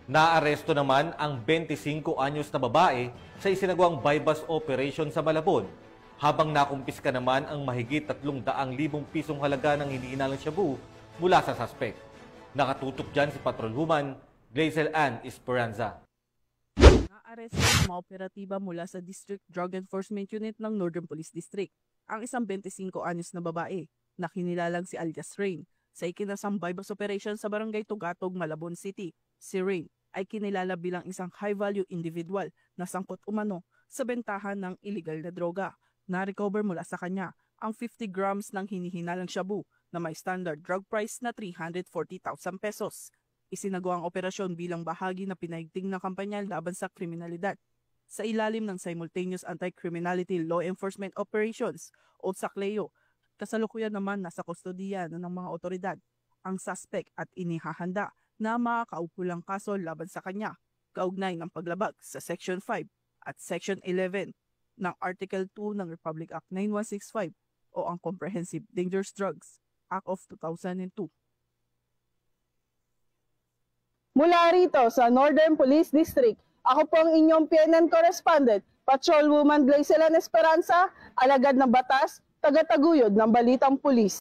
Naaresto naman ang 25 anyos na babae sa isinagawang buy-bust operation sa Malabon, habang nakumpiska naman ang mahigit 300,000 pisong halaga ng hinihinalang shabu mula sa suspect. Nakatutok dyan si Patrolwoman Glazel Ann Esperanza. Naaresto ang mga operatiba mula sa District Drug Enforcement Unit ng Northern Police District ang isang 25 anyos na babae na kinilalang si alias Rain sa ikinasang buy-bust operation sa Barangay Tugatog, Malabon City. Si Rain ay kinilala bilang isang high-value individual na sangkot umano sa bentahan ng illegal na droga. Na-recover mula sa kanya ang 50 grams ng hinihinalang shabu na may standard drug price na 340,000 pesos. Isinagawa ang operasyon bilang bahagi na pinaigting na kampanya laban sa kriminalidad. Sa ilalim ng Simultaneous Anti-Criminality Law Enforcement Operations o SACLEO, kasalukuyan naman nasa kustodiya ng mga otoridad ang suspect at inihahanda na makakaupulang kaso laban sa kanya, kaugnay ng paglabag sa Section 5 at Section 11 ng Article 2 ng Republic Act 9165 o ang Comprehensive Dangerous Drugs Act of 2002. Mula rito sa Northern Police District, ako po ang inyong PNN correspondent, Patrolwoman Glazel Ann Esperanza, alagad ng batas, taga-taguyod ng Balitang Pulis.